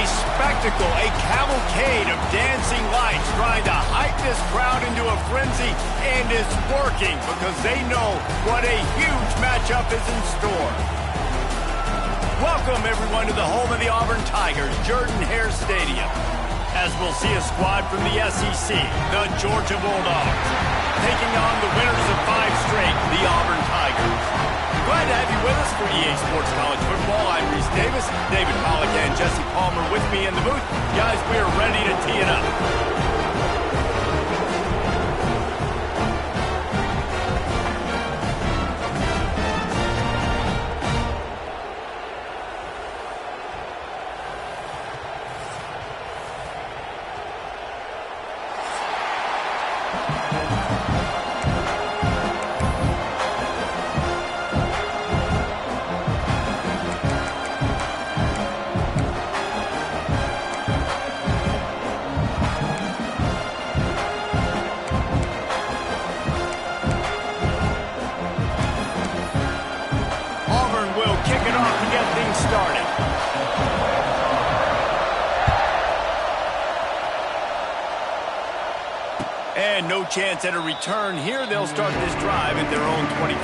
spectacle, a cavalcade of dancing lights trying to hype this crowd into a frenzy, and it's working because they know what a huge matchup is in store. Welcome, everyone, to the home of the Auburn Tigers, Jordan-Hare Stadium, as we'll see a squad from the SEC, the Georgia Bulldogs, taking on the winners of 5 straight, the Auburn Tigers. Glad to have you with us for EA Sports College Football. I'm Reese Davis, David Pollack, and Jesse Palmer with me in the booth. Guys, we are ready to tee it up. And no chance at a return here. They'll start this drive at their own 25.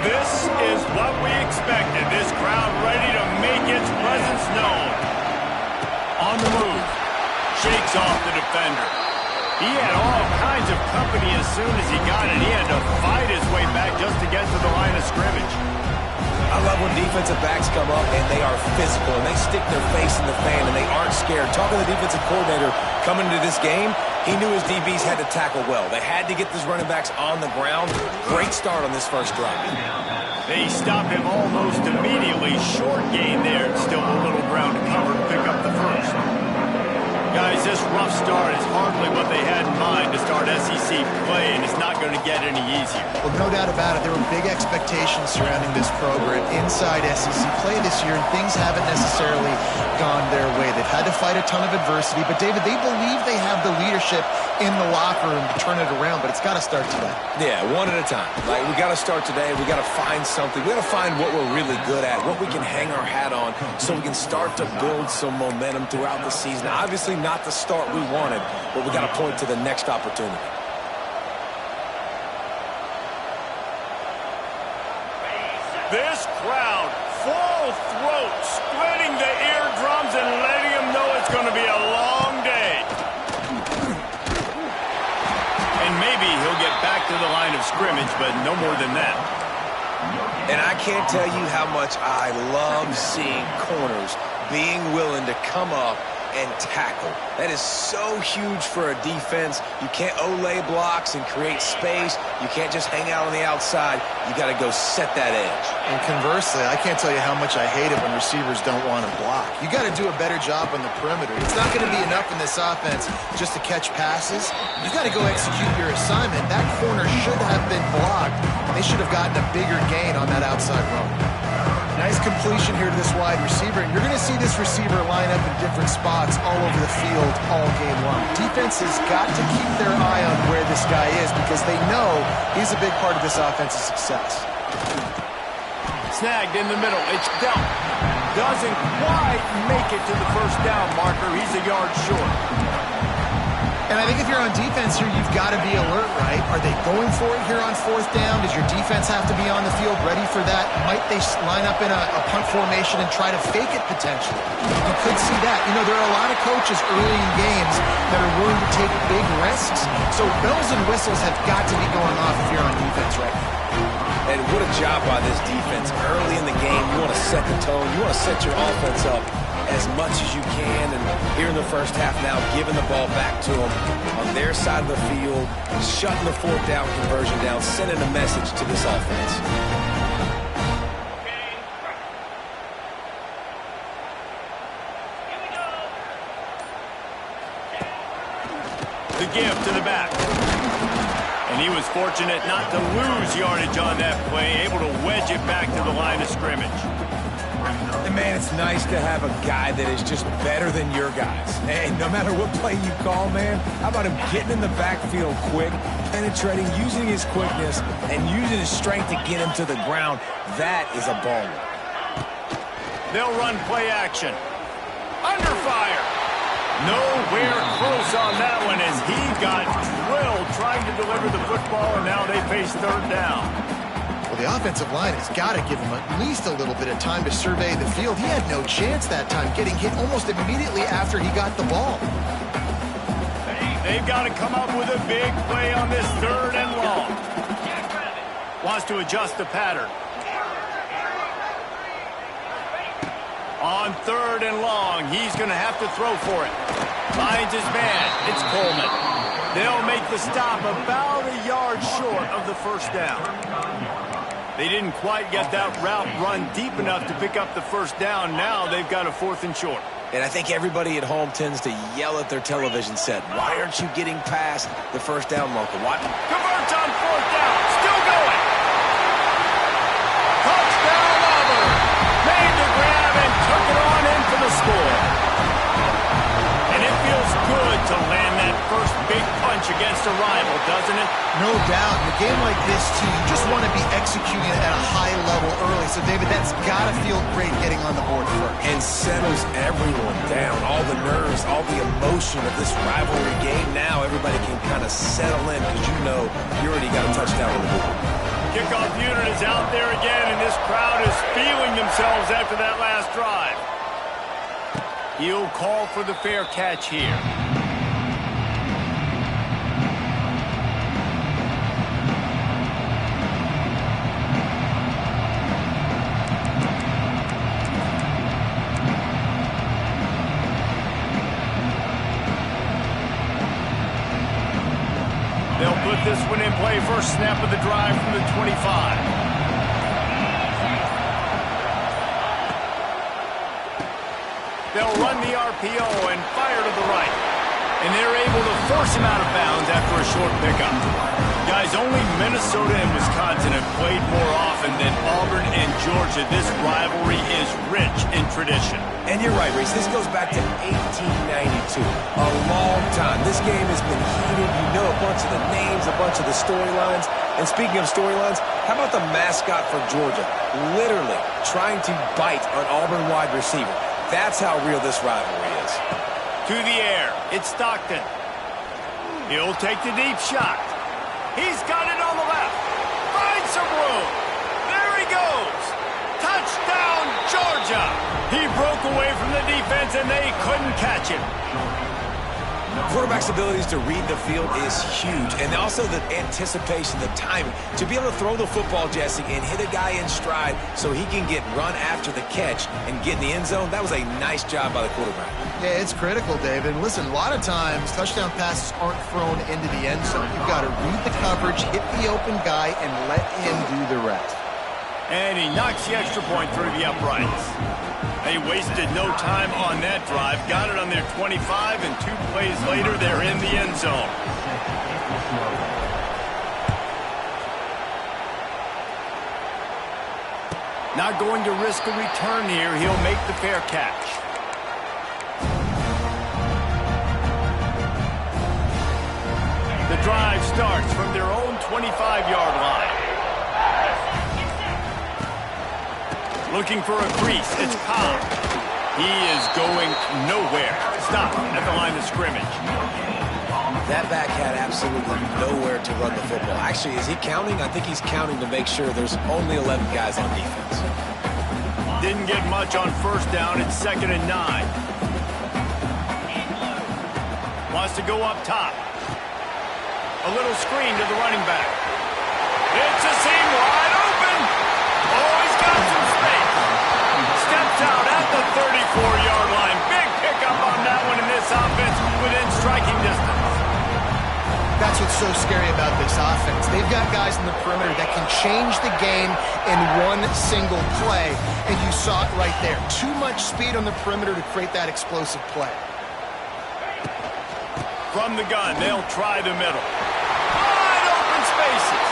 This is what we expected. This crowd ready to make its presence known. On the move. Shakes off the defender. He had all kinds of company as soon as he got it. He had to fight his way back just to get to the line of scrimmage. I love when defensive backs come up and they are physical and they stick their face in the fan and they aren't scared. Talking to the defensive coordinator coming into this game, he knew his DBs had to tackle well. They had to get these running backs on the ground. Great start on this first drive. They stopped him almost immediately. Short gain there. Still a little ground to cover to pick up the first. Guys, this rough start is hardly what they had in mind to start SEC play, and it's not going to get any easier. Well, no doubt about it. There were big expectations surrounding this program inside SEC play this year, and things haven't necessarily gone their way. They've had to fight a ton of adversity, but, David, they believe they have the leadership in the locker room to turn it around, but it's got to start today. Yeah, one at a time. Like, we got to start today. We got to find something. We got to find what we're really good at, what we can hang our hat on so we can start to build some momentum throughout the season. Obviously, not the start we wanted, but we got to point to the next opportunity. This crowd, full throat, splitting the eardrums and letting them know it's going to be a long day. And maybe he'll get back to the line of scrimmage, but no more than that. And I can't tell you how much I love seeing corners being willing to come up and tackle. That is so huge for a defense. You can't olay blocks and create space. You can't just hang out on the outside. You got to go set that edge. And conversely, I can't tell you how much I hate it when receivers don't want to block. You got to do a better job on the perimeter. It's not going to be enough in this offense just to catch passes. You got to go execute your assignment. That corner should have been blocked. They should have gotten a bigger gain on that outside run. Nice completion here to this wide receiver, and you're going to see this receiver line up in different spots all over the field all game long. Defense has got to keep their eye on where this guy is because they know he's a big part of this offense's success. Snagged in the middle. It's dealt. Doesn't quite make it to the first down marker. He's a yard short. And I think if you're on defense here, you've got to be alert, right? Are they going for it here on 4th down? Does your defense have to be on the field ready for that? Might they line up in a punt formation and try to fake it potentially? You could see that. You know, there are a lot of coaches early in games that are willing to take big risks. So bells and whistles have got to be going off if you're on defense right now. And what a job by this defense. Early in the game, you want to set the tone. You want to set your offense up as much as you can. And here in the first half now, giving the ball back to them on their side of the field, shutting the 4th down conversion down, sending a message to this offense. The give to the back. And he was fortunate not to lose yardage on that play, able to wedge it back to the line of scrimmage. And man, it's nice to have a guy that is just better than your guys. And no matter what play you call, man, how about him getting in the backfield quick, penetrating, using his quickness, and using his strength to get him to the ground. That is a baller. They'll run play action. Under fire. Nowhere close on that one as he got drilled trying to deliver the football, and now they face third down. Well, the offensive line has got to give him at least a little bit of time to survey the field. He had no chance that time, getting hit almost immediately after he got the ball. They've got to come up with a big play on this third and long. Wants to adjust the pattern. On third and long, he's going to have to throw for it. Finds his man. It's Coleman. They'll make the stop about a yard short of the first down. They didn't quite get that route run deep enough to pick up the first down. Now they've got a 4th and short. And I think everybody at home tends to yell at their television set, why aren't you getting past the first down marker? What? Converts on 4th down. Still going. Touchdown Auburn. Made the grab and took it on in for the score. And it feels good to land that first big punch against a rival, doesn't it? No doubt. In a game like this, too, you just want to be executing it at a high level early. So, David, that's got to feel great getting on the board first. And settles everyone down. All the nerves, all the emotion of this rivalry game. Now everybody can kind of settle in because you know you already got a touchdown on the board. Kickoff unit is out there again, and this crowd is feeling themselves after that last drive. He'll call for the fair catch here. They'll put this one in play. First snap of the drive from the 25. They'll run the RPO and fire to the right. And they're able to force him out of bounds after a short pickup. Guys, only Minnesota and Wisconsin have played more often than Auburn and Georgia. This rivalry is rich in tradition. And you're right, Reese. This goes back to 1892. A long time. This game has been heated. You know a bunch of the names, a bunch of the storylines. And speaking of storylines, how about the mascot for Georgia? Literally trying to bite an Auburn wide receiver. That's how real this rivalry is. To the air. It's Stockton. He'll take the deep shot. He's got it on the left. Finds some room. There he goes. Touchdown, Georgia. He broke away from the defense, and they couldn't catch him. Quarterback's abilities to read the field is huge, and also the anticipation, the timing. To be able to throw the football, Jesse, and hit a guy in stride so he can get run after the catch and get in the end zone, that was a nice job by the quarterback. Yeah, it's critical, David. Listen, a lot of times touchdown passes aren't thrown into the end zone. You've got to read the coverage, hit the open guy, and let him do the rest. And he knocks the extra point through the uprights. They wasted no time on that drive. Got it on their 25, and 2 plays later, they're in the end zone. Not going to risk a return here. He'll make the fair catch. The drive starts from their own 25-yard line. Looking for a crease. It's Cobb. He is going nowhere. Stop at the line of scrimmage. That back had absolutely nowhere to run the football. Actually, is he counting? I think he's counting to make sure there's only 11 guys on defense. Didn't get much on first down. It's 2nd and 9. Wants to go up top. A little screen to the running back. It's a seam wide open. Oh, he's got some space. Steps out at the 34-yard line. Big pickup on that one in this offense within striking distance. That's what's so scary about this offense. They've got guys in the perimeter that can change the game in one single play, and you saw it right there. Too much speed on the perimeter to create that explosive play. From the gun, they'll try the middle. Wide open spaces.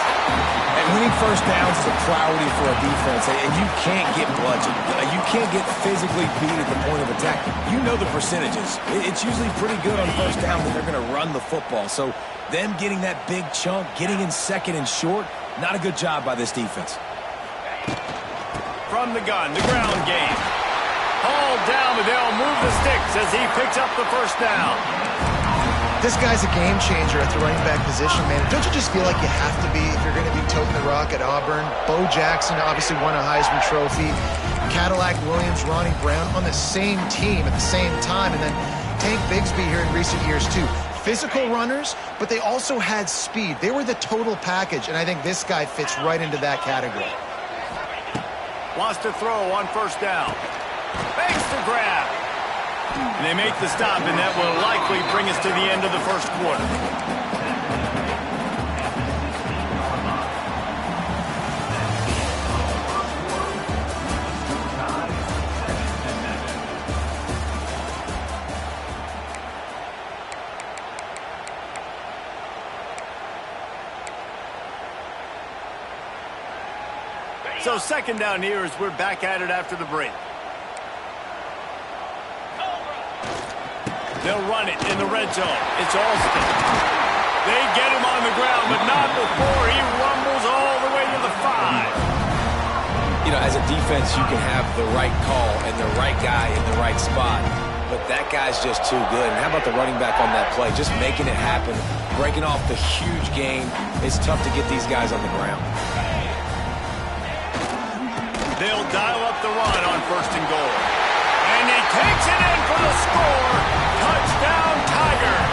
And Winning first downs is a priority for a defense, and you can't get bludgeoned. You can't get physically beat at the point of attack. You know the percentages. It's usually pretty good on first down that they're going to run the football. So them getting that big chunk, getting in second and short, not a good job by this defense. From the gun, the ground game. Hauled down, but they'll move the sticks as he picks up the first down. This guy's a game changer at the running back position, man. Don't you just feel like you have to be if you're going to be toting the rock at Auburn? Bo Jackson obviously won a Heisman Trophy. Cadillac Williams, Ronnie Brown on the same team at the same time. And then Tank Bigsby here in recent years, too. Physical runners, but they also had speed. They were the total package, and I think this guy fits right into that category. Wants to throw on first down. Makes the grab. And they make the stop, and that will likely bring us to the end of the first quarter. So second down here as we're back at it after the break. They'll run it in the red zone. It's Alston. They get him on the ground, but not before he rumbles all the way to the 5. You know, as a defense, you can have the right call and the right guy in the right spot, but that guy's just too good. And how about the running back on that play? Just making it happen, breaking off the huge gain. It's tough to get these guys on the ground. They'll dial up the run on first and goal. And he takes it in for the score. Touchdown, Tigers.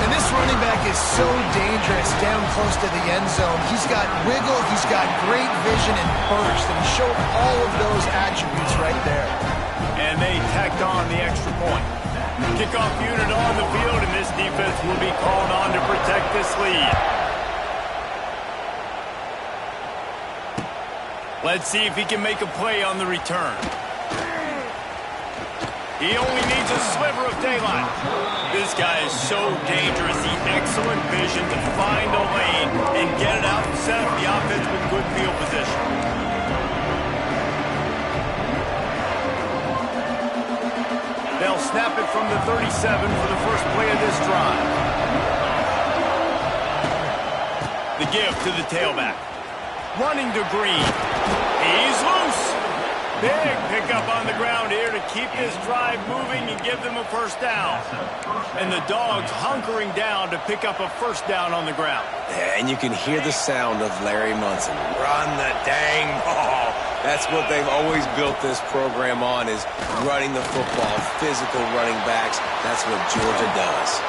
And this running back is so dangerous down close to the end zone. He's got wiggle, he's got great vision and burst, and he showed all of those attributes right there. And they tacked on the extra point. Kickoff unit on the field, and this defense will be called on to protect this lead. Let's see if he can make a play on the return. He only needs a sliver of daylight. This guy is so dangerous. The excellent vision to find a lane and get it out and set up the offense with good field position. They'll snap it from the 37 for the first play of this drive. The give to the tailback. Running to Green. He's loose. Big pickup on the ground here to keep this drive moving and give them a first down. And the Dogs hunkering down to pick up a first down on the ground. Yeah, and you can hear the sound of Larry Munson. Run the dang ball. That's what they've always built this program on, is running the football, physical running backs. That's what Georgia does.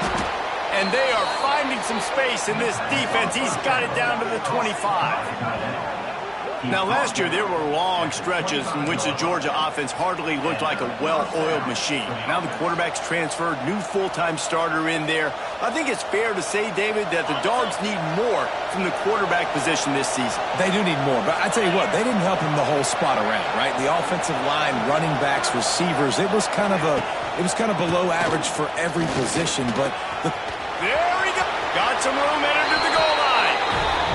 And they are finding some space in this defense. He's got it down to the 25. Now, last year, there were long stretches in which the Georgia offense hardly looked like a well-oiled machine. Now the quarterback's transferred, new full-time starter in there. I think it's fair to say, David, that the Dogs need more from the quarterback position this season. They do need more, but I tell you what, they didn't help him the whole spot around, right? The offensive line, running backs, receivers, it was kind of below average for every position, but there he goes. Got some room headed to the goal line.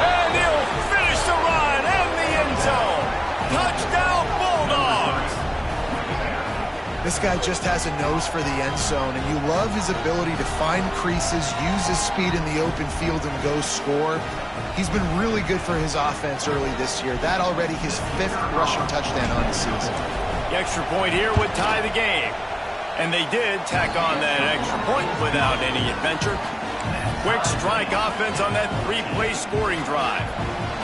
And he'll finish the run and the end zone. Touchdown, Bulldogs. This guy just has a nose for the end zone, and you love his ability to find creases, use his speed in the open field, and go score. He's been really good for his offense early this year. That already his 5th rushing touchdown on the season. The extra point here would tie the game. And they did tack on that extra point without any adventure. Quick strike offense on that 3-play scoring drive.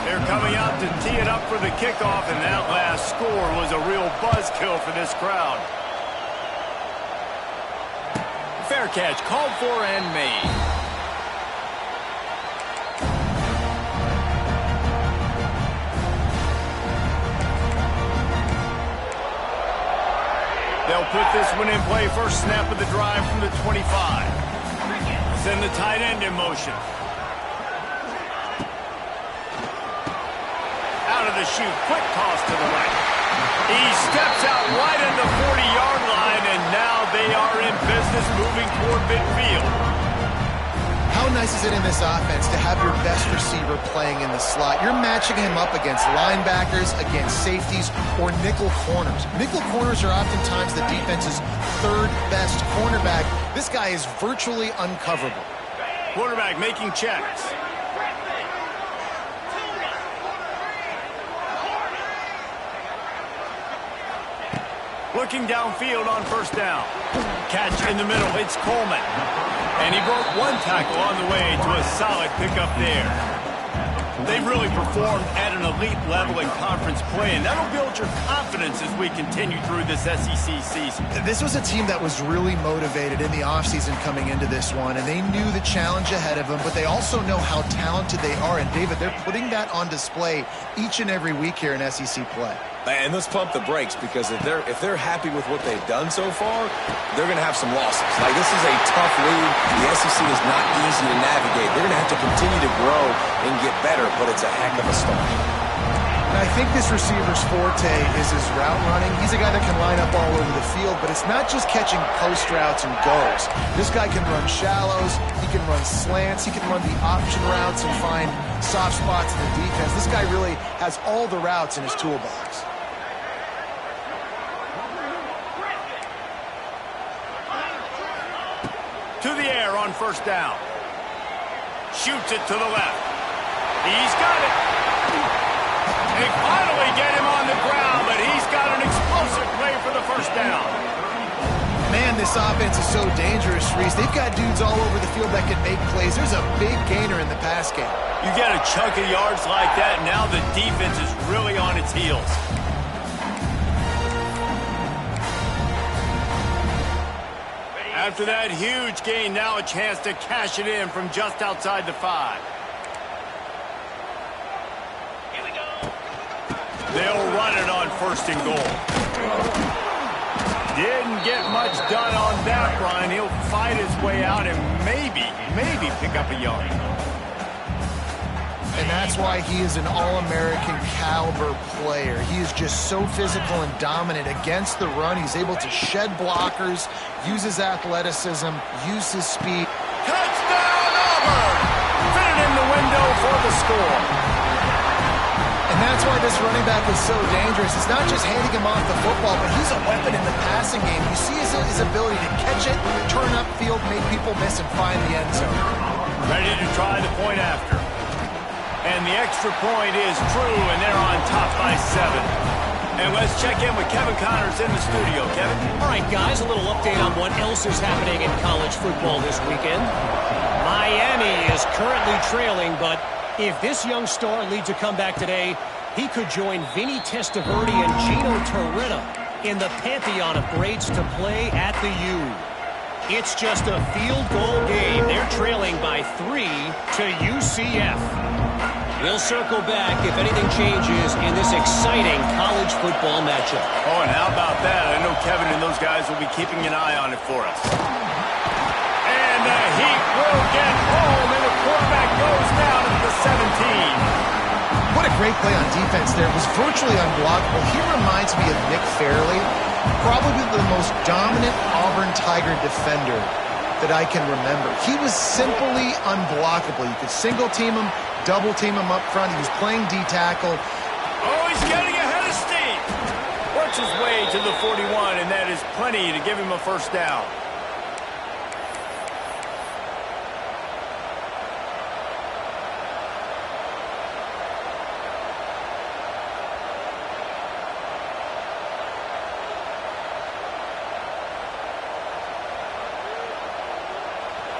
They're coming out to tee it up for the kickoff, and that last score was a real buzzkill for this crowd. Fair catch called for and made. They'll put this one in play. First snap of the drive from the 25. Send the tight end in motion. Out of the chute, quick toss to the right. He steps out right at the 40-yard line, and now they are in business moving toward midfield. How nice is it in this offense to have your best receiver playing in the slot? You're matching him up against linebackers, against safeties, or nickel corners. Nickel corners are oftentimes the defense's third best cornerback. This guy is virtually uncoverable. Quarterback making checks. Looking downfield on first down. Catch in the middle. It's Coleman. And he broke one tackle on the way to a solid pickup there. They've really performed at an elite level in conference play, and that'll build your confidence as we continue through this SEC season. This was a team that was really motivated in the offseason coming into this one, and they knew the challenge ahead of them, but they also know how talented they are. And, David, they're putting that on display each and every week here in SEC play. And let's pump the brakes, because if they're happy with what they've done so far, they're going to have some losses. Like, this is a tough league. The SEC is not easy to navigate. They're going to have to continue to grow and get better, but it's a heck of a start. And I think this receiver's forte is his route running. He's a guy that can line up all over the field, but it's not just catching post routes and goes. This guy can run shallows, he can run slants, he can run the option routes and find soft spots in the defense. This guy really has all the routes in his toolbox. To the air on first down. Shoots it to the left. He's got it. They finally get him on the ground, but he's got an explosive play for the first down. Man, this offense is so dangerous, Reese. They've got dudes all over the field that can make plays. There's a big gainer in the pass game. You get a chunk of yards like that, now the defense is really on its heels. After that huge gain, now a chance to cash it in from just outside the 5. Here we go. They'll run it on first and goal. Didn't get much done on that run. He'll fight his way out and maybe pick up a yard. And that's why he is an All-American caliber player. He is just so physical and dominant against the run. He's able to shed blockers, use his athleticism, use his speed. Touchdown, Auburn! Fit it in the window for the score. And that's why this running back is so dangerous. It's not just handing him off the football, but he's a weapon in the passing game. You see his ability to catch it, turn upfield, make people miss, and find the end zone. Ready to try the point after. And the extra point is true, and they're on top by 7. And let's check in with Kevin Connors in the studio. Kevin? All right, guys, a little update on what else is happening in college football this weekend. Miami is currently trailing, but if this young star leads a comeback today, he could join Vinny Testaverde and Gino Torretta in the pantheon of greats to play at the U. It's just a field goal game. They're trailing by 3 to UCF. We'll circle back if anything changes in this exciting college football matchup. Oh, and how about that? I know Kevin and those guys will be keeping an eye on it for us. And the Heat will get home, and the quarterback goes down at the 17. What a great play on defense there. It was virtually unblockable. He reminds me of Nick Fairley, probably the most dominant Auburn Tiger defender that I can remember. He was simply unblockable. You could single team him, double team him up front. He was playing D-tackle. Oh, he's getting ahead of steam. Works his way to the 41, and that is plenty to give him a first down.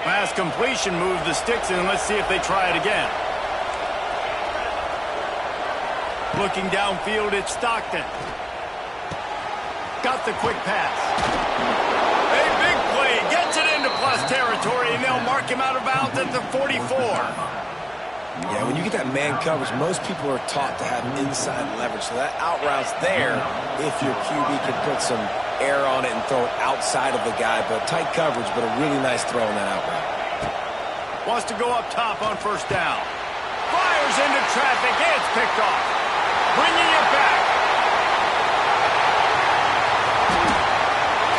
Pass completion, move the sticks, and let's see if they try it again. Looking downfield, it's Stockton. Got the quick pass. A big play, gets it into plus territory, and they'll mark him out of bounds at the 44. Yeah, when you get that man coverage, most people are taught to have inside leverage. So that out route's there if your QB can put some air on it and throw it outside of the guy. But tight coverage, but a really nice throw in that out route. Wants to go up top on first down. Fires into traffic. It's picked off. Bringing it back.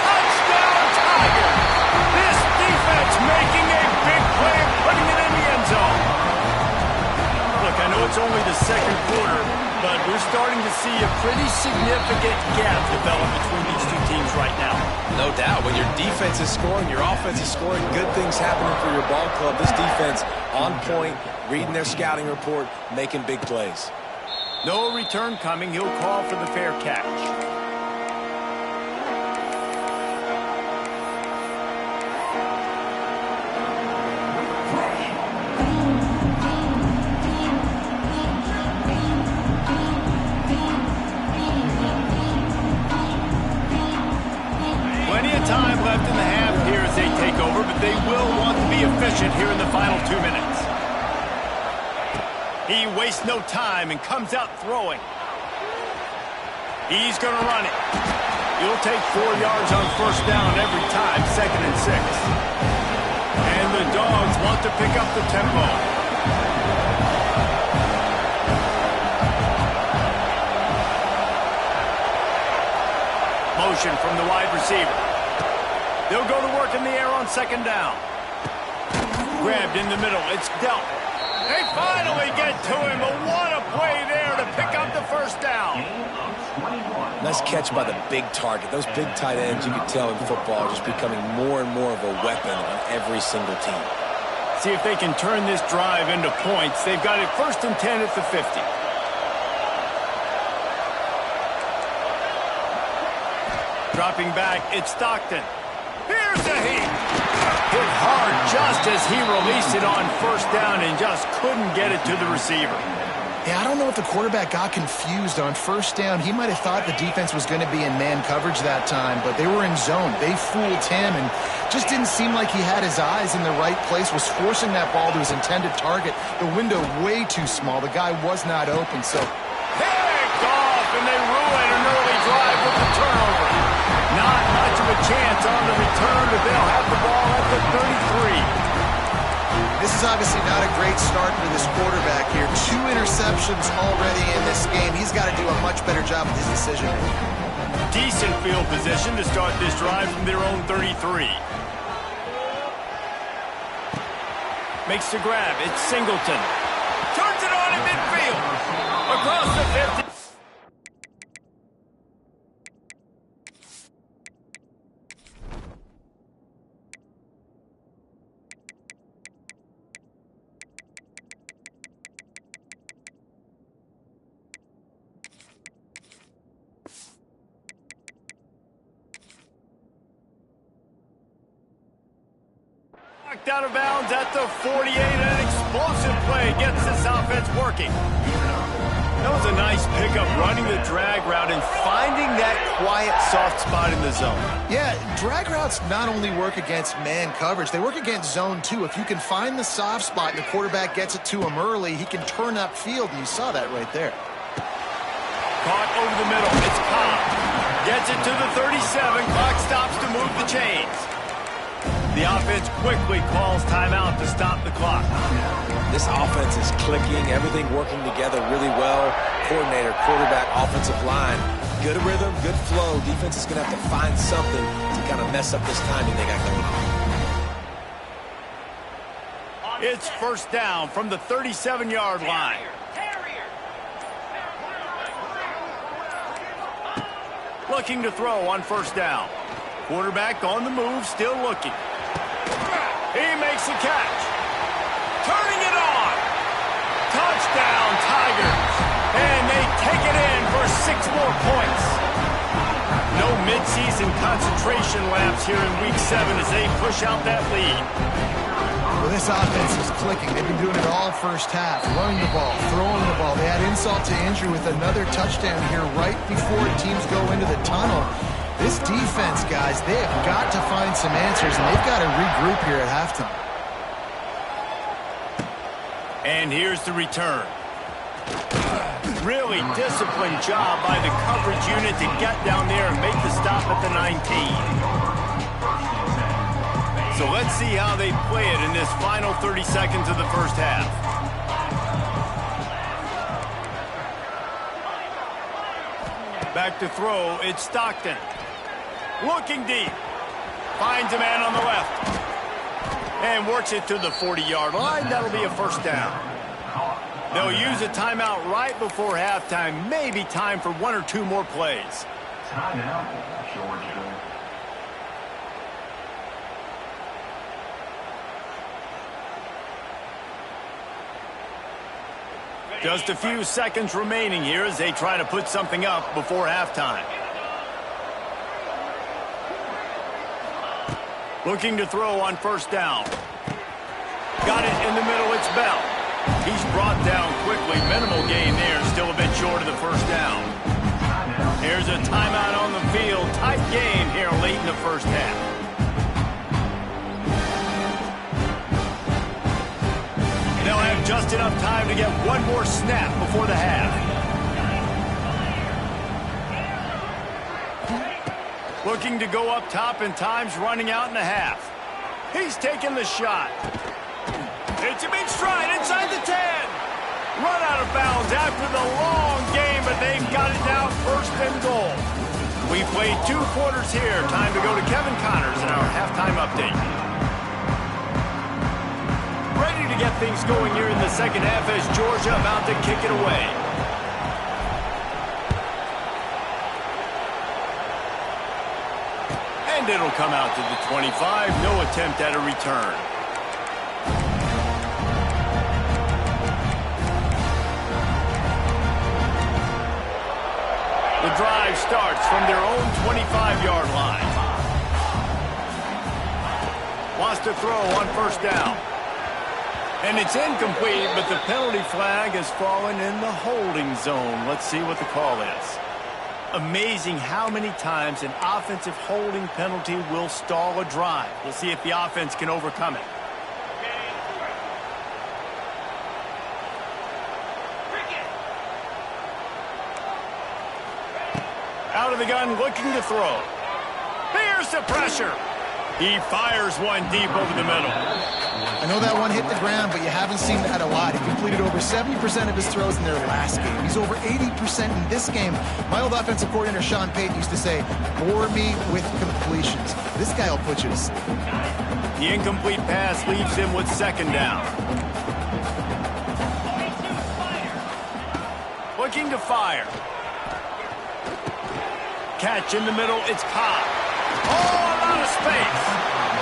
Touchdown, Tigers. This defense making a big play and putting second quarter, but we're starting to see a pretty significant gap develop between these two teams right now. No doubt. When your defense is scoring, your offense is scoring, good things happening for your ball club. This defense on point, reading their scouting report, making big plays. No return coming. He'll call for the fair catch. Time left in the half here as they take over, but they will want to be efficient here in the final 2 minutes. He wastes no time and comes out throwing. He's going to run it. He'll take 4 yards on first down every time, 2nd and 6. And the Dogs want to pick up the tempo. Motion from the wide receiver. They'll go to work in the air on 2nd down. Grabbed in the middle. It's dealt. They finally get to him. But what a play there to pick up the first down. Nice catch by the big target. Those big tight ends, you can tell in football, are just becoming more and more of a weapon on every single team. See if they can turn this drive into points. They've got it 1st and 10 at the 50. Dropping back, it's Stockton. Here's a heat. Hit hard just as he released it on first down and just couldn't get it to the receiver. Yeah, I don't know if the quarterback got confused on first down. He might have thought the defense was going to be in man coverage that time, but they were in zone. They fooled him and just didn't seem like he had his eyes in the right place, was forcing that ball to his intended target. The window way too small. The guy was not open, so... Picked off, and they ruin an early drive with the turnover. Not much of a chance on the return, but they'll have the ball at the 33. This is obviously not a great start for this quarterback here. 2 interceptions already in this game. He's got to do a much better job with his decision-making. Decent field position to start this drive from their own 33. Makes the grab. It's Singleton. Turns it on in midfield. Across the 50. Knocked out of bounds at the 48. An explosive play gets this offense working. That was a nice pickup, running the drag route and finding that quiet, soft spot in the zone. Yeah, drag routes not only work against man coverage, they work against zone too. If you can find the soft spot and the quarterback gets it to him early, he can turn upfield, and you saw that right there. Caught over the middle. It's Cobb. Gets it to the 37. Clock stops to move the chains. The offense quickly calls timeout to stop the clock. This offense is clicking, everything working together really well. Coordinator, quarterback, offensive line. Good rhythm, good flow. Defense is going to have to find something to kind of mess up this timing they got going on. It's first down from the 37-yard line. Looking to throw on first down. Quarterback on the move, still looking. He makes the catch. Turning it on. Touchdown, Tigers. And they take it in for 6 more points. No midseason concentration laps here in Week 7 as they push out that lead. Well, this offense is clicking. They've been doing it all first half. Running the ball, throwing the ball. They had insult to injury with another touchdown here right before teams go into the tunnel. This defense, guys, they have got to find some answers, and they've got to regroup here at halftime. And here's the return. Really disciplined job by the coverage unit to get down there and make the stop at the 19. So let's see how they play it in this final 30 seconds of the first half. Back to throw, it's Stockton. Looking deep. Finds a man on the left. And works it to the 40-yard line. That'll be a first down. They'll use a timeout right before halftime. Maybe time for 1 or 2 more plays. Timeout, Georgia. Just a few seconds remaining here as they try to put something up before halftime. Looking to throw on first down. Got it in the middle, it's Bell. He's brought down quickly. Minimal gain there, still a bit short of the first down. Here's a timeout on the field. Tight game here late in the first half. They'll have just enough time to get one more snap before the half. Looking to go up top, and time's running out in the half. He's taking the shot. It's a big stride inside the 10. Run out of bounds after the long game, but they've got it now first and goal. We played 2 quarters here. Time to go to Kevin Connors in our halftime update. Ready to get things going here in the second half as Georgia about to kick it away. And it'll come out to the 25. No attempt at a return. The drive starts from their own 25-yard line. Wants to throw on first down. And it's incomplete, but the penalty flag has fallen in the holding zone. Let's see what the call is. Amazing how many times an offensive holding penalty will stall a drive. We'll see if the offense can overcome it. Out of the gun, looking to throw. Here's the pressure. He fires one deep over the middle. I know that one hit the ground, but you haven't seen that a lot. He completed over 70% of his throws in their last game. He's over 80% in this game. My old offensive coordinator, Sean Payton, used to say, bore me with completions. This guy will put you to sleep. The incomplete pass leaves him with second down. Looking to fire. Catch in the middle, it's Cobb. Oh, a lot of space.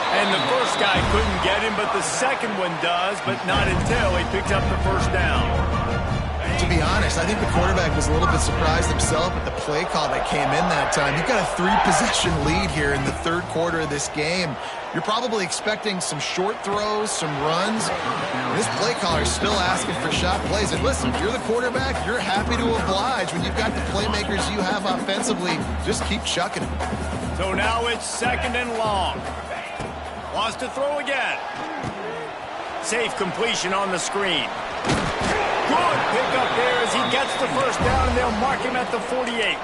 And the first guy couldn't get him, but the second one does, but not until he picked up the first down. To be honest, I think the quarterback was a little bit surprised himself at the play call that came in that time. You've got a 3-possession lead here in the third quarter of this game. You're probably expecting some short throws, some runs. This play caller is still asking for shot plays. And listen, if you're the quarterback, you're happy to oblige. When you've got the playmakers you have offensively, just keep chucking them. So now it's second and long. Wants to throw again. Safe completion on the screen. Good pickup there as he gets the first down, and they'll mark him at the 48.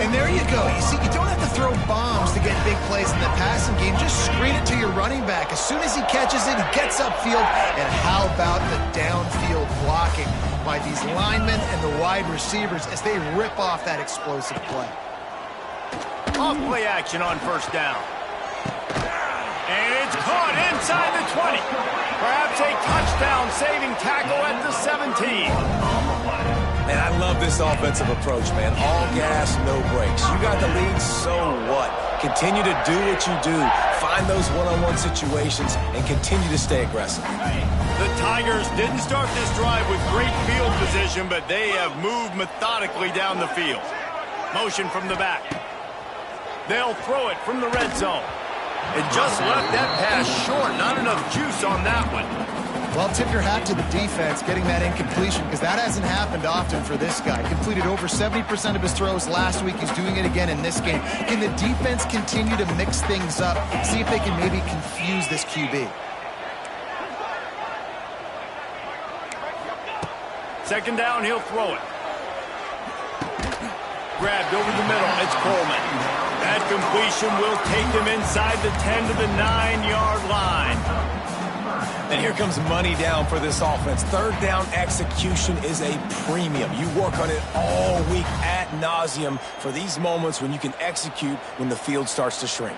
And there you go. You see, you don't have to throw bombs to get big plays in the passing game. Just screen it to your running back. As soon as he catches it, he gets upfield. And how about the downfield blocking by these linemen and the wide receivers as they rip off that explosive play. Off play action on first down. And it's caught inside the 20. Perhaps a touchdown-saving tackle at the 17. Man, I love this offensive approach, man. All gas, no brakes. You got the lead, so what? Continue to do what you do. Find those one-on-one situations and continue to stay aggressive. The Tigers didn't start this drive with great field position, but they have moved methodically down the field. Motion from the back. They'll throw it from the red zone. It just left that pass short. Not enough juice on that one. Well, tip your hat to the defense getting that incompletion because that hasn't happened often for this guy. Completed over 70% of his throws last week. He's doing it again in this game. Can the defense continue to mix things up? See if they can maybe confuse this QB. Second down, he'll throw it. Grabbed over the middle. It's Coleman. That completion will take them inside the 10 to the 9-yard line. And here comes money down for this offense. Third down execution is a premium. You work on it all week ad nauseum for these moments when you can execute when the field starts to shrink.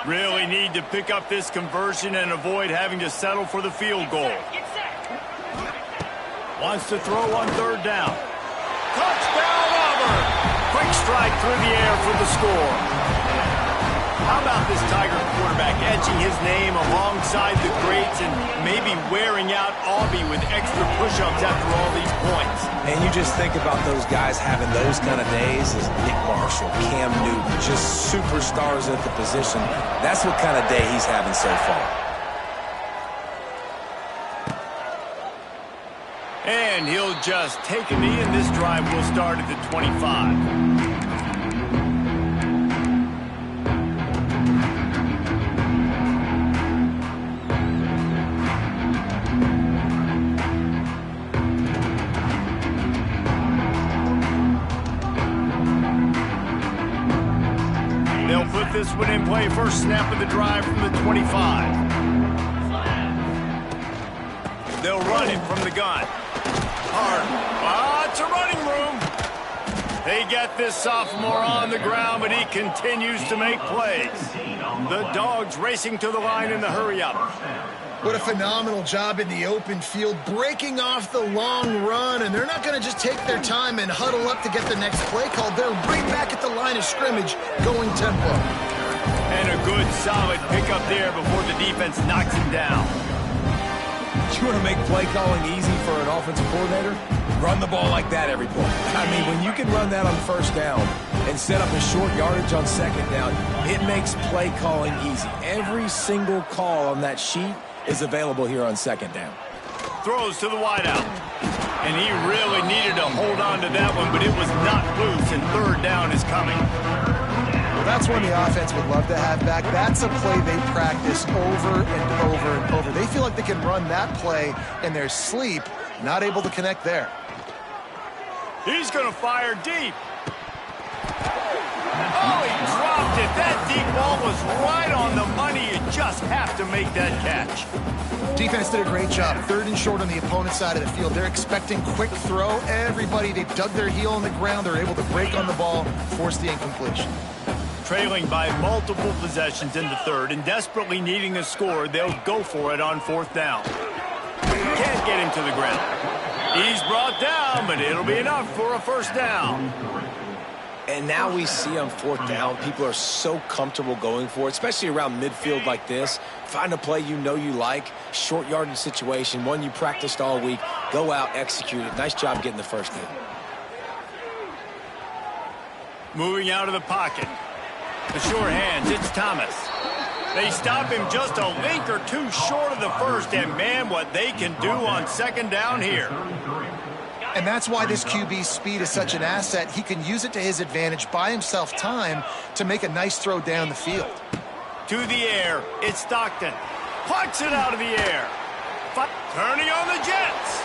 Really need to pick up this conversion and avoid having to settle for the field goal. Wants to throw on third down. Touchdown, Auburn! Quick strike through the air for the score. How about this Tiger quarterback etching his name alongside the greats and maybe wearing out Aubie with extra push-ups after all these points? And you just think about those guys having those kind of days as Nick Marshall, Cam Newton, just superstars at the position. That's what kind of day he's having so far. And he'll just take a knee, and this drive will start at the 25. They'll put this one in play. First snap of the drive from the 25. They'll run it from the gun. It's a running room. They get this sophomore on the ground, but he continues to make plays. The Dogs racing to the line in the hurry-up. What a phenomenal job in the open field, breaking off the long run, and they're not going to just take their time and huddle up to get the next play called. They're right back at the line of scrimmage, going tempo. And a good, solid pickup there before the defense knocks him down. You want to make play calling easy for an offensive coordinator? Run the ball like that every play. I mean, when you can run that on first down and set up a short yardage on second down, it makes play calling easy. Every single call on that sheet is available here on second down. Throws to the wideout. And he really needed to hold on to that one, but it was not loose, and third down is coming. Well, that's one the offense would love to have back. That's a play they practice over and over and over. They feel like they can run that play in their sleep, not able to connect there. He's going to fire deep. Oh, he dropped it. That deep ball was right on the money. You just have to make that catch. Defense did a great job. Third and short on the opponent's side of the field. They're expecting quick throw. Everybody, they dug their heel on the ground. They're able to break on the ball, force the incompletion. Trailing by multiple possessions in the third and desperately needing a score, they'll go for it on fourth down. Can't get him to the ground. He's brought down, but it'll be enough for a first down. And now we see on fourth down, people are so comfortable going for it, especially around midfield like this. Find a play you know you like, short yardage situation, one you practiced all week. Go out, execute it. Nice job getting the first down. Moving out of the pocket. The sure hands, it's Thomas. They stop him just a link or two short of the first, and man, what they can do on second down here. And that's why this QB's speed is such an asset. He can use it to his advantage, buy himself time to make a nice throw down the field. To the air, it's Stockton. Plucks it out of the air. Turning on the Jets.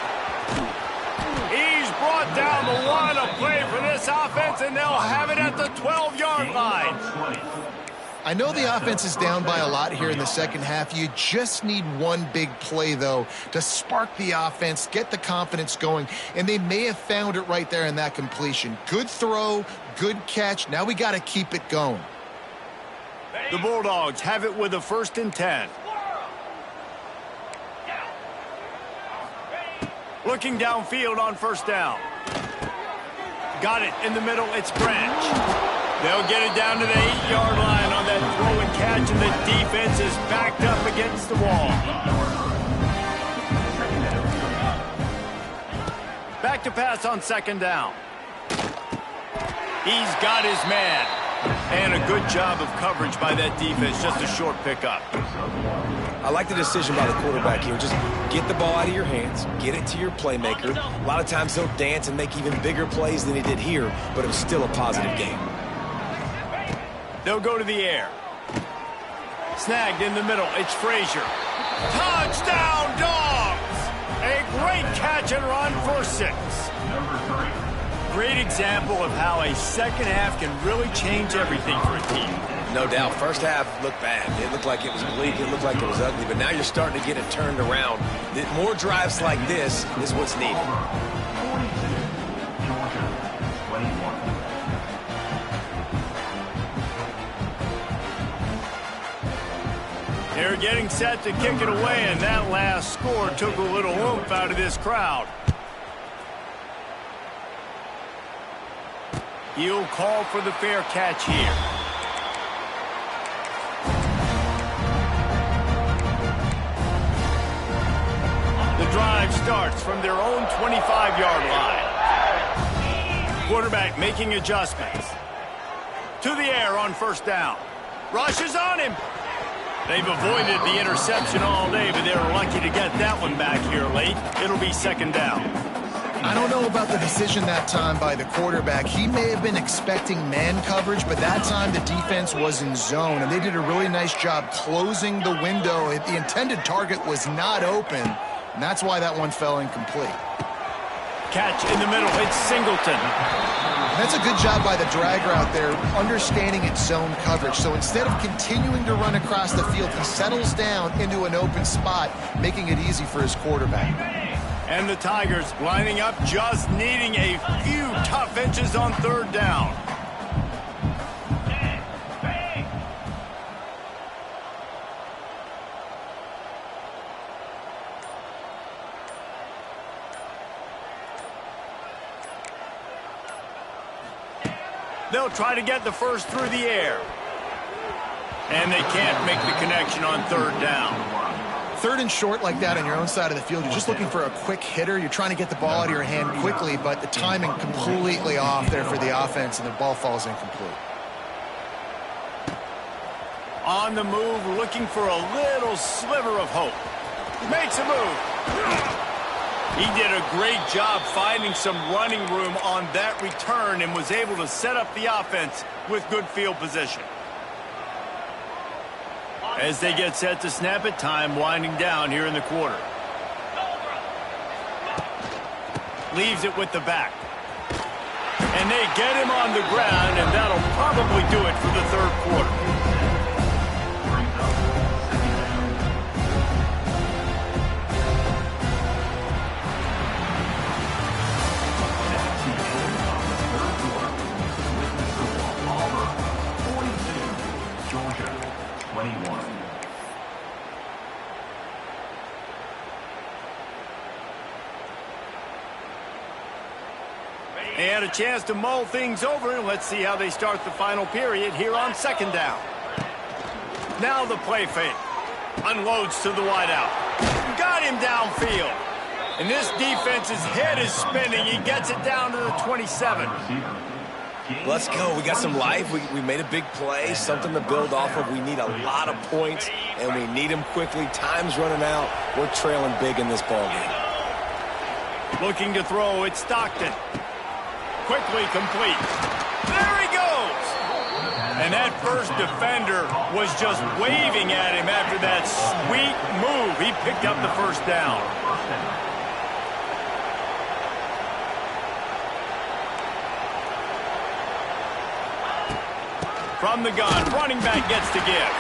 He's brought down the line of play for this offense, and they'll have it at the 12-yard line. I know the offense is down by a lot here in the second half. You just need one big play, though, to spark the offense, get the confidence going, and they may have found it right there in that completion. Good throw, good catch. Now we got to keep it going. The Bulldogs have it with a 1st and 10. Looking downfield on first down. Got it in the middle. It's Branch. They'll get it down to the 8-yard line on that throw and catch, and the defense is backed up against the wall. Back to pass on second down. He's got his man. And a good job of coverage by that defense. Just a short pickup. I like the decision by the quarterback here. Just get the ball out of your hands, get it to your playmaker. A lot of times he'll dance and make even bigger plays than he did here, but it was still a positive game. They'll go to the air. Snagged in the middle. It's Frazier. Touchdown, Dogs! A great catch and run for 6. Great example of how a second half can really change everything for a team. No doubt. First half looked bad. It looked like it was bleak. It looked like it was ugly. But now you're starting to get it turned around. More drives like this is what's needed. They're getting set to kick it away, and that last score took a little oomph out of this crowd. He'll call for the fair catch here. The drive starts from their own 25-yard line. Quarterback making adjustments. To the air on first down. Rushes on him. They've avoided the interception all day, but they're lucky to get that one back here late. It'll be second down. I don't know about the decision that time by the quarterback. He may have been expecting man coverage, but that time the defense was in zone, and they did a really nice job closing the window. The intended target was not open, and that's why that one fell incomplete. Catch in the middle. It's Singleton. That's a good job by the drag route there, understanding its zone coverage. So instead of continuing to run across the field, he settles down into an open spot, making it easy for his quarterback. And the Tigers lining up, just needing a few tough inches on third down. They'll try to get the first through the air. And they can't make the connection on third down. Third and short like that on your own side of the field, you're just looking for a quick hitter. You're trying to get the ball out of your hand quickly, but the timing completely off there for the offense, and the ball falls incomplete. On the move, looking for a little sliver of hope. Makes a move. He did a great job finding some running room on that return and was able to set up the offense with good field position. As they get set to snap it, time winding down here in the quarter. Leaves it with the back. And they get him on the ground, and that'll probably do it for the third quarter. They had a chance to mull things over, and let's see how they start the final period here on second down. Now the play fake. Unloads to the wideout. Got him downfield. And this defense's head is spinning. He gets it down to the 27. Let's go. We got some life. We made a big play, something to build off of. We need a lot of points, and we need them quickly. Time's running out. We're trailing big in this ballgame. Looking to throw. It's Stockton. Quickly complete. There he goes! And that first defender was just waving at him after that sweet move. He picked up the first down. From the gun, running back gets to give.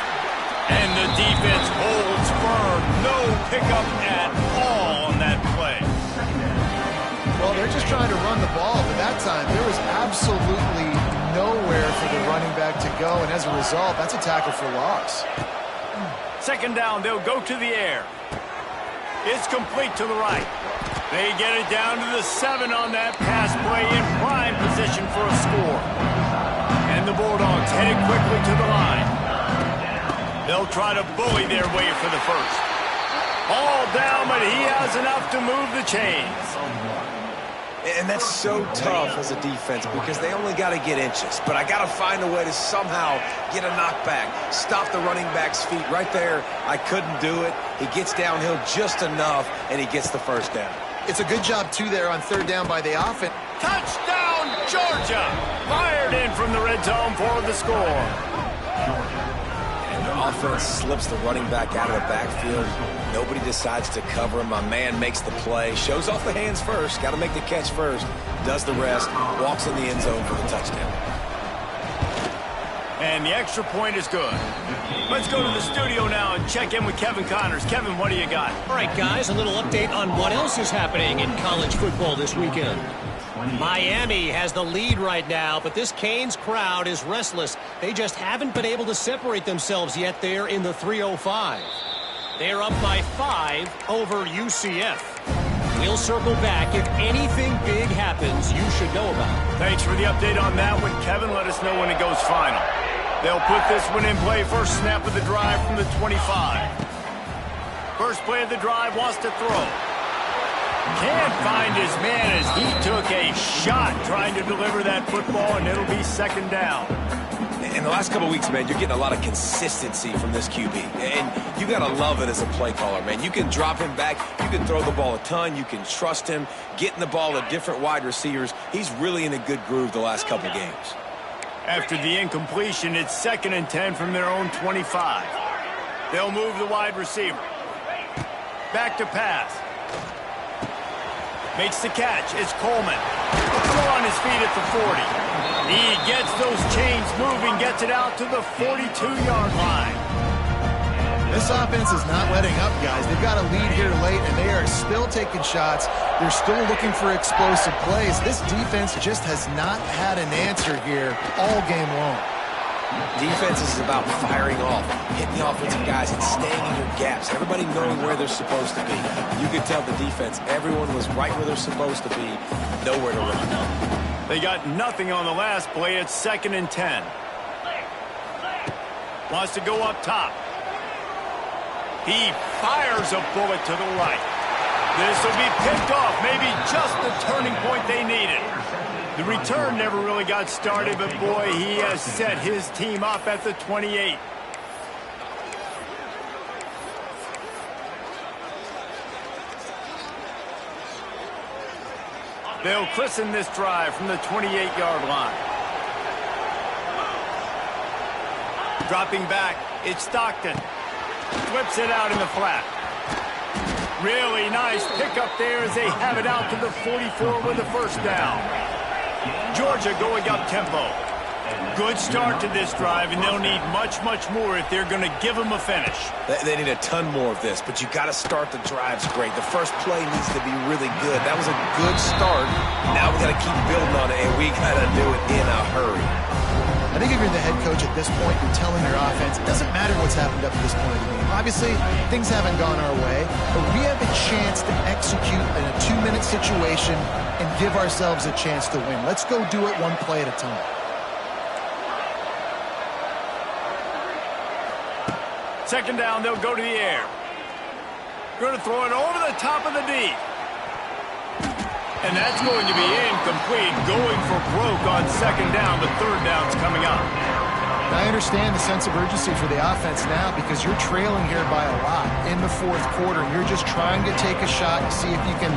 And the defense holds firm. No pickup at all on that play. Well, they're just trying to run the ball, but that time there was absolutely nowhere for the running back to go, and as a result, that's a tackle for loss. Second down, they'll go to the air. It's complete to the right. They get it down to the 7 on that pass play, in prime position for a score. And the Bulldogs headed quickly to the line. They'll try to bully their way for the first. All down, but he has enough to move the chains. And that's so tough as a defense because they only got to get inches. But I got to find a way to somehow get a knockback, stop the running back's feet right there. I couldn't do it. He gets downhill just enough, and he gets the first down. It's a good job, too, there on third down by the offense. Touchdown, Georgia! Fired in from the red zone for the score. And the offense slips the running back out of the backfield. Nobody decides to cover him. My man makes the play. Shows off the hands first. Got to make the catch first. Does the rest. Walks in the end zone for the touchdown. And the extra point is good. Let's go to the studio now and check in with Kevin Connors. Kevin, what do you got? All right, guys, a little update on what else is happening in college football this weekend. Miami has the lead right now, but this Canes crowd is restless. They just haven't been able to separate themselves yet there in the 305. They're up by 5 over UCF. We'll circle back. If anything big happens, you should know about it. Thanks for the update on that one, Kevin. Let us know when it goes final. They'll put this one in play. First snap of the drive from the 25. First play of the drive, wants to throw. Can't find his man as he took a shot trying to deliver that football, and it'll be second down. In the last couple of weeks, man, you're getting a lot of consistency from this QB. And you got to love it as a play caller, man. You can drop him back. You can throw the ball a ton. You can trust him, getting the ball to different wide receivers. He's really in a good groove the last couple games. After the incompletion, it's 2nd and 10 from their own 25. They'll move the wide receiver. Back to pass. Makes the catch. It's Coleman. Still on his feet at the 40. He gets those chains moving, gets it out to the 42-yard line. This offense is not letting up, guys. They've got a lead here late, and they are still taking shots. They're still looking for explosive plays. This defense just has not had an answer here all game long. Defense is about firing off, hitting the offensive guys, and staying in your gaps. Everybody knowing where they're supposed to be. You could tell the defense, everyone was right where they're supposed to be, nowhere to run. They got nothing on the last play. It's 2nd and 10. Wants to go up top. He fires a bullet to the right. This will be picked off. Maybe just the turning point they needed. The return never really got started, but boy, he has set his team up at the 28. They'll christen this drive from the 28-yard line. Dropping back, it's Stockton. Flips it out in the flat. Really nice pickup there as they have it out to the 44 with the first down. Georgia going up tempo. Good start to this drive, and they'll need much, much more if they're going to give them a finish. They need a ton more of this, but you got to start the drives great. The first play needs to be really good. That was a good start. Now we got to keep building on it, and we got to do it in a hurry. I think if you're the head coach at this point, you're telling your offense, it doesn't matter what's happened up to this point of the game. Obviously, things haven't gone our way, but we have a chance to execute in a 2-minute situation and give ourselves a chance to win. Let's go do it one play at a time. Second down, they'll go to the air. Going to throw it over the top of the D. And that's going to be incomplete, going for broke on second down, but third down's coming up. I understand the sense of urgency for the offense now because you're trailing here by a lot in the fourth quarter. You're just trying to take a shot and see if you can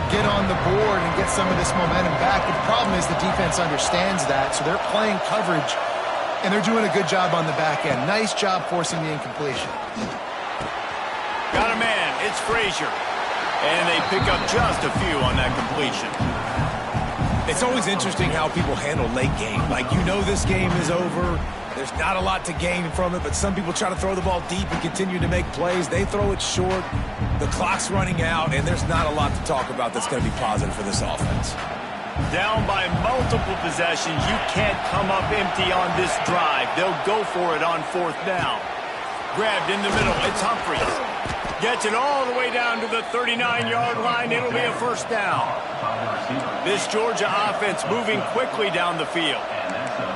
get on the board and get some of this momentum back. But the problem is the defense understands that, so they're playing coverage, and they're doing a good job on the back end. Nice job forcing the incompletion. Got a man. It's Frazier. And they pick up just a few on that completion. It's always interesting how people handle late game. Like, you know this game is over. There's not a lot to gain from it, but some people try to throw the ball deep and continue to make plays. They throw it short. The clock's running out, and there's not a lot to talk about that's going to be positive for this offense. Down by multiple possessions. You can't come up empty on this drive. They'll go for it on fourth down. Grabbed in the middle. It's Humphries. Gets it all the way down to the 39-yard line. It'll be a first down. This Georgia offense moving quickly down the field.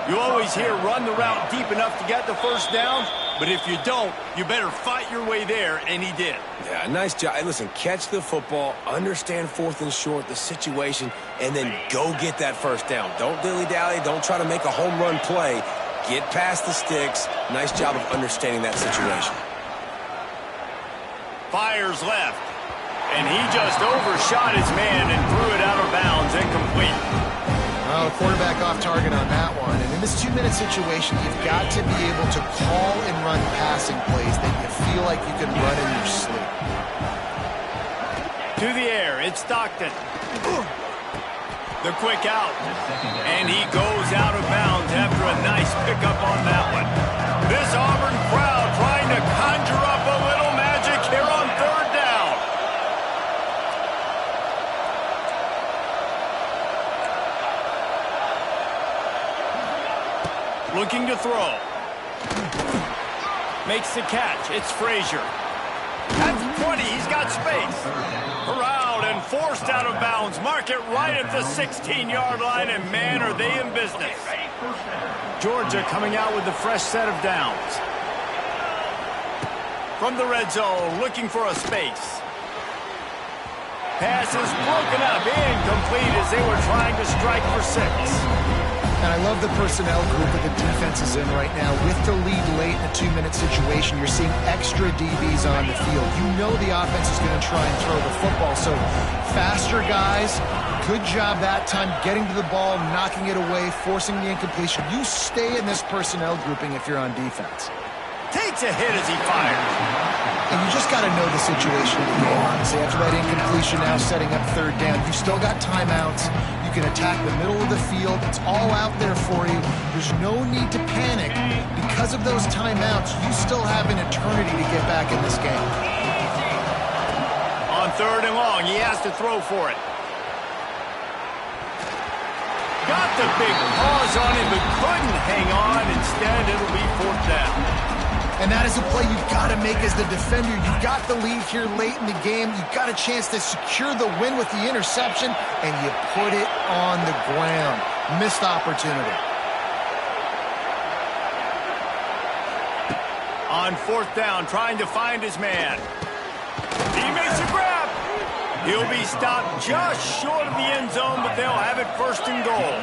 You always hear run the route deep enough to get the first down, but if you don't, you better fight your way there, and he did. Yeah, nice job. Hey, listen, catch the football, understand fourth and short, the situation, and then go get that first down. Don't dilly-dally. Don't try to make a home run play. Get past the sticks. Nice job of understanding that situation. Fires left, and he just overshot his man and threw it out of bounds, incomplete. Well, the quarterback off target on that one. And in this 2-minute situation, you've got to be able to call and run passing plays that you feel like you can run in your sleep. To the air, it's Stockton. The quick out, and he goes out of bounds after a nice pickup on that one. This Auburn crowd trying to conjure up a little magic here on third down. Looking to throw. Makes the catch. It's Frazier. That's 20. He's got space. Around and forced out of bounds. Mark it right at the 16-yard line, and man, are they in business. Georgia coming out with a fresh set of downs. From the red zone, looking for a space. Pass is broken up, incomplete as they were trying to strike for 6. And I love the personnel group that the defense is in right now. With the lead late in a 2-minute situation, you're seeing extra DBs on the field. You know the offense is going to try and throw the football. So faster guys, good job that time getting to the ball, knocking it away, forcing the incompletion. You stay in this personnel grouping if you're on defense. Takes a hit as he fires. And you just got to know the situation of the game, honestly. After that incompletion, now setting up 3rd down. You still got timeouts. You can attack the middle of the field. It's all out there for you. There's no need to panic. Because of those timeouts, you still have an eternity to get back in this game. On 3rd and long, he has to throw for it. Got the big paws on him, but couldn't hang on. Instead, it'll be 4th down. And that is a play you've got to make as the defender. You've got the lead here late in the game. You've got a chance to secure the win with the interception, and you put it on the ground. Missed opportunity. On 4th down, trying to find his man. He makes a grab. He'll be stopped just short of the end zone, but they'll have it 1st and goal.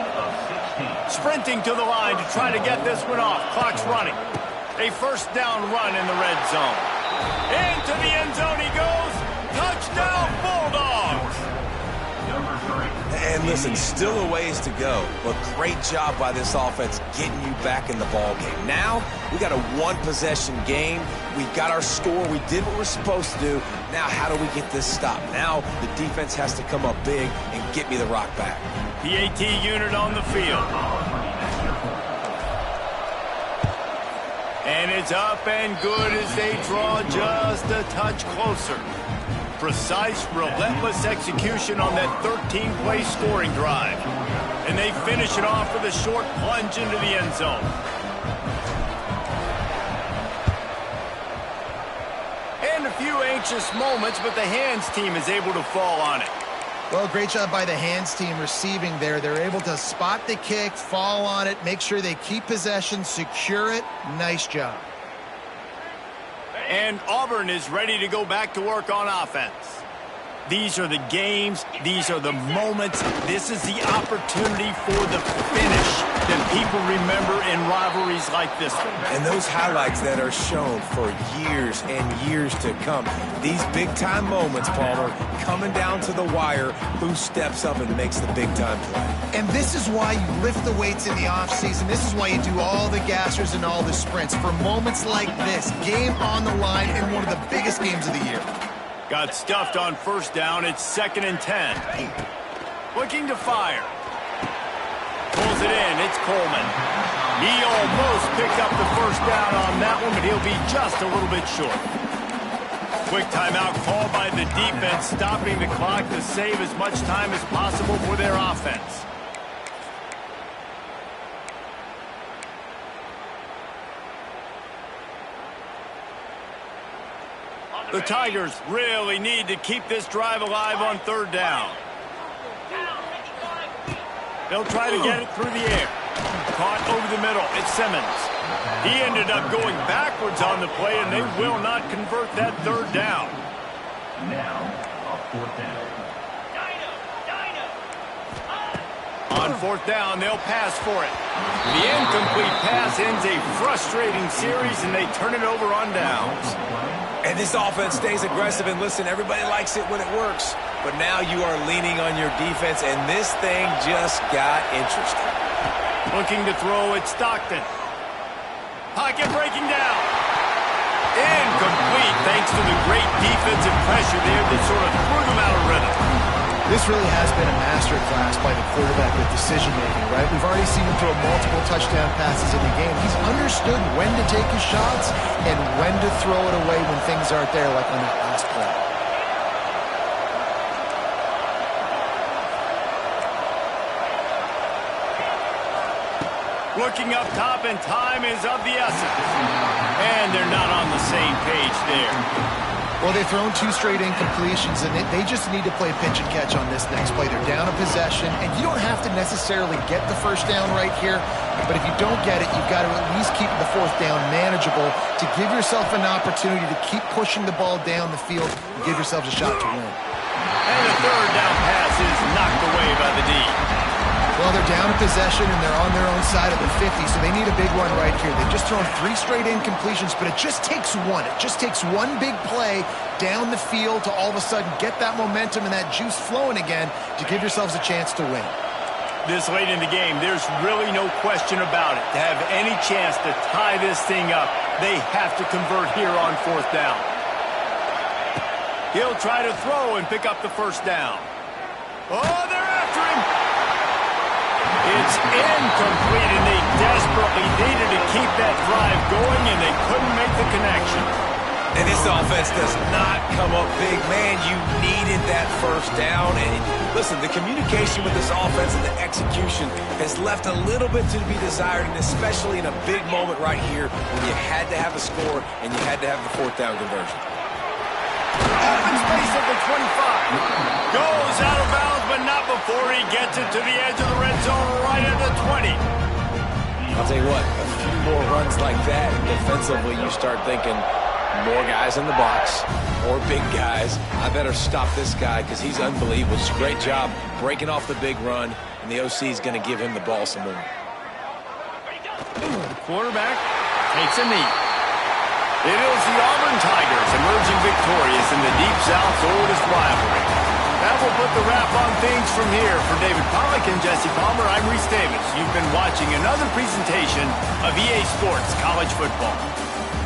Sprinting to the line to try to get this one off. Clock's running. A 1st down run in the red zone. Into the end zone he goes. Touchdown, Bulldogs. And listen, still a ways to go, but great job by this offense getting you back in the ball game. Now, we got a 1-possession game. We got our score. We did what we're supposed to do. Now, how do we get this stopped? Now, the defense has to come up big and get me the rock back. PAT unit on the field. And it's up and good as they draw just a touch closer. Precise, relentless execution on that 13-play scoring drive. And they finish it off with a short plunge into the end zone. And a few anxious moments, but the hands team is able to fall on it. Well, great job by the hands team receiving there. They're able to spot the kick, fall on it, make sure they keep possession, secure it. Nice job. And Auburn is ready to go back to work on offense. These are the games. These are the moments. This is the opportunity for the finish that people remember in rivalries like this one. And those highlights that are shown for years and years to come. These big-time moments, Palmer, coming down to the wire, who steps up and makes the big-time play. And this is why you lift the weights in the offseason. This is why you do all the gassers and all the sprints. For moments like this, game on the line in one of the biggest games of the year. Got stuffed on 1st down. It's 2nd and 10. Looking to fire. Pulls it in. It's Coleman. He almost picked up the 1st down on that one, but he'll be just a little bit short. Quick timeout called by the defense, stopping the clock to save as much time as possible for their offense. The Tigers really need to keep this drive alive on 3rd down. They'll try to get it through the air. Caught over the middle. It's Simmons. He ended up going backwards on the play, and they will not convert that 3rd down. Now, a 4th down. On 4th down, they'll pass for it. The incomplete pass ends a frustrating series, and they turn it over on downs. And this offense stays aggressive, and listen, everybody likes it when it works. But now you are leaning on your defense, and this thing just got interesting. Looking to throw at Stockton. Pocket breaking down. Incomplete thanks to the great defensive pressure there that sort of threw them out of rhythm. This really has been a masterclass by the quarterback with decision-making, right? We've already seen him throw multiple touchdown passes in the game. He's understood when to take his shots and when to throw it away when things aren't there, like on that last play. Looking up top, and time is of the essence. And they're not on the same page there. Well, they've thrown 2 straight incompletions, and they just need to play pitch and catch on this next play. They're down a possession, and you don't have to necessarily get the first down right here, but if you don't get it, you've got to at least keep the 4th down manageable to give yourself an opportunity to keep pushing the ball down the field and give yourselves a shot to win. And the 3rd down pass is knocked away by the D. Well, they're down a possession, and they're on their own side of the 50, so they need a big run right here. They've just thrown 3 straight incompletions, but it just takes one. It just takes one big play down the field to all of a sudden get that momentum and that juice flowing again to give yourselves a chance to win. This late in the game, there's really no question about it. To have any chance to tie this thing up, they have to convert here on 4th down. He'll try to throw and pick up the 1st down. Oh, they're after him. It's incomplete, and they desperately needed to keep that drive going, and they couldn't make the connection. And this offense does not come up big. Man, you needed that 1st down. And listen, the communication with this offense and the execution has left a little bit to be desired, and especially in a big moment right here when you had to have a score and you had to have the 4th down conversion. Open space at the 25. Goes out of bounds, but not before he gets it to the edge of the red zone right at the 20. I'll tell you what, a few more runs like that, defensively you start thinking more guys in the box, more big guys. I better stop this guy because he's unbelievable. It's a great job breaking off the big run, and the OC is going to give him the ball some more. The quarterback takes a knee. It is the Auburn Tigers emerging victorious in the Deep South's oldest rivalry. That will put the wrap on things from here. For David Pollack and Jesse Palmer, I'm Reese Davis. You've been watching another presentation of EA Sports College Football.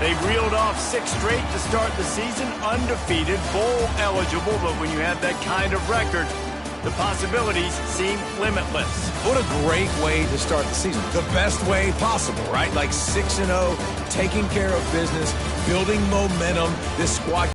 They've reeled off 6 straight to start the season, undefeated, bowl eligible, but when you have that kind of record, the possibilities seem limitless. What a great way to start the season. The best way possible, right? Like 6-0, taking care of business, building momentum. This squad